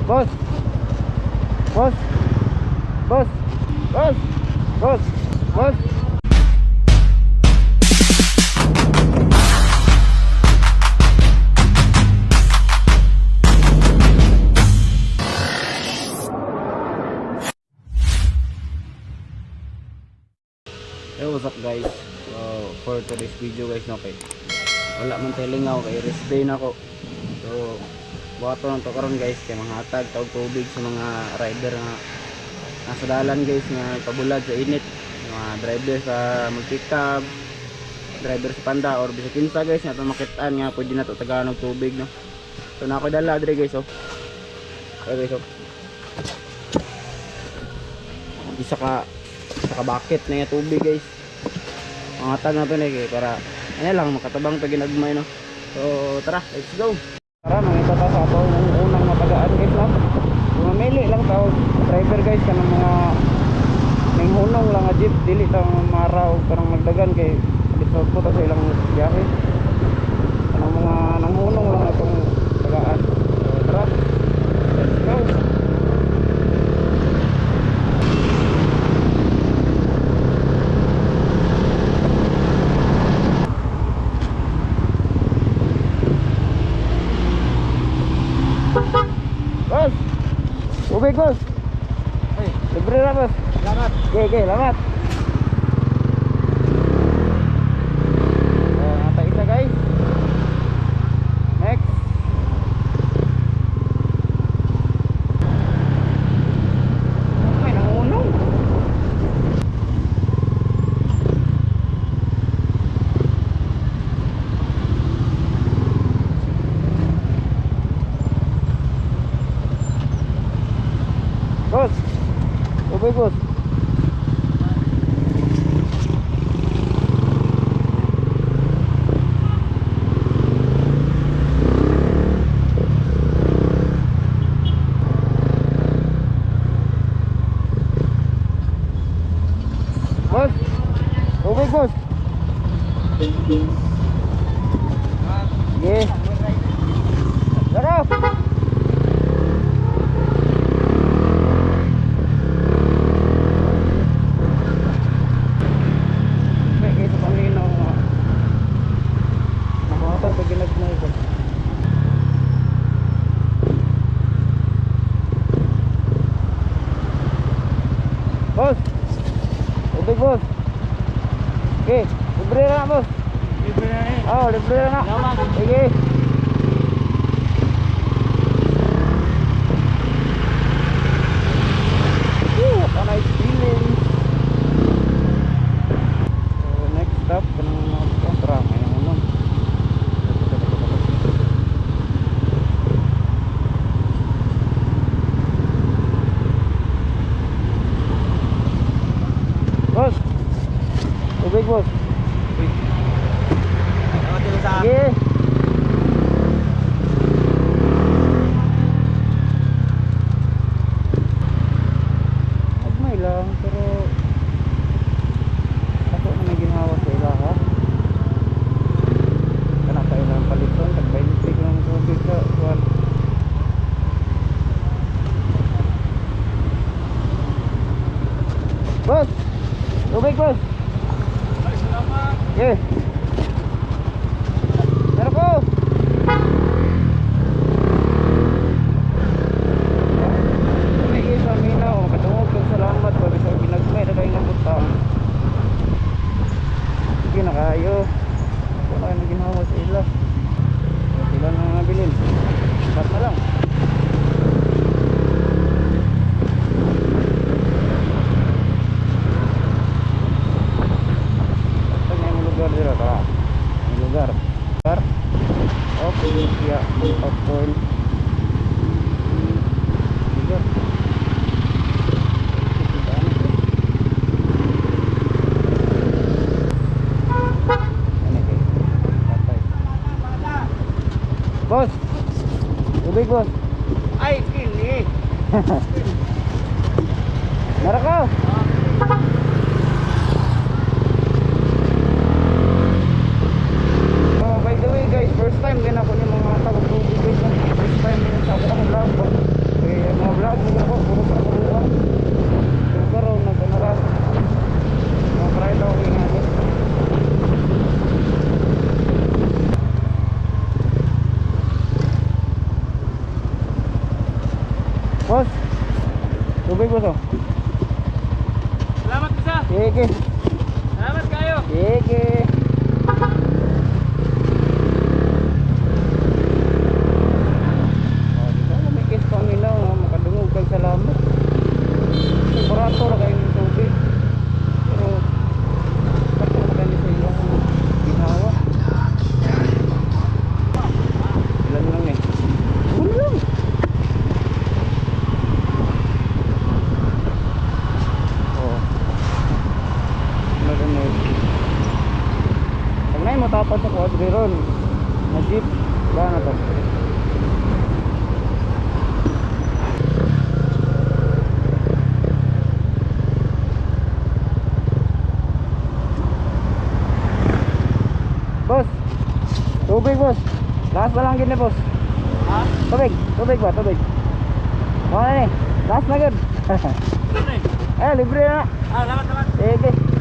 Boss. Boss. Boss. Boss. Boss. Boss. Hey, what's up guys? So, for today's video guys, no, okay, wala man tayo lingaw kay rest day na ako. So buhato lang to karon guys, kay mga hatag tawag tubig sa mga rider nga nasa dalan guys, nga pabulad sa init, mga driver sa multicab, driver sa panda or bisa kinsa guys, nga itong makitaan nga pwede na ito tagaan ng tubig, no? So na ako dala dre guys, oh. Okay guys, oh. Isa ka bucket na yung tubig guys, mga hatag na ito na para ano lang makatabang ito ginagmay, no? So tara, let's go. Tara, mangita ta sa ato ng unang matagaan guys, no? Mamili lang tao driver guys kanang mga ninghunong lang nga jeep, dili ta maraw kanang magdagan kay lisod po ta sa ilang biyahe. Kanang mga nanghunong lang atong tagaan. So tara, let's go. Bos, ubay bos. Hey, libre na bos. Salamat. Okay, salamat. Nata isa guys. Next. Ay, nangunong. Bos, ubay bos. Bos, ubay bos. Sige. Tara. Bos, ubig bos. Okay, libre na bos. Libre na eh. Oh, libre na. Sige. What a nice feeling. So next stop, kanang kontra, may nangunon. Bos, ubig bos. Sige. Agmay lang, pero ako na may ginawa sa ila ha. Kana kailang paliton, tag-20 lang tubig sa kuwan. Bos, ubig bos. Ay, salamat. Yeah. Meron ko. May isa minaw, katungog kong salamat pag sa ginagmay na kayo ng butang. Sige na kayo. Kung kayo na ginawa sa ila, sila na nabilin. Start na lang. Lugar. Okay, ya, popcorn. Lugar. Bos, ubig bos. Ay, kini. Narako. By the way guys, first time din ako yung mga tawag tubig guys. First time din sa akong vlog. Okay, Boss. Tubig boss oh. Salamat isa. Sige. Salamat kayo. Sige. Oh, di ba lumikis Panginoon, oh, makadungog kang salamat. Barato na kayo ng tubig. Pero sakto na kayo sa iyo ang ginawa. Ilan lang eh. Ano lang? Oh. Narinig. Pag na matapad sa quadri ron, na jeep, ba na to? Boss, tubig boss. Last na lang gini boss. Ha? Tubig, tubig ba, tubig. Ano ni? Last na gud. Ano eh? Libre na. Ah, salamat. Sige.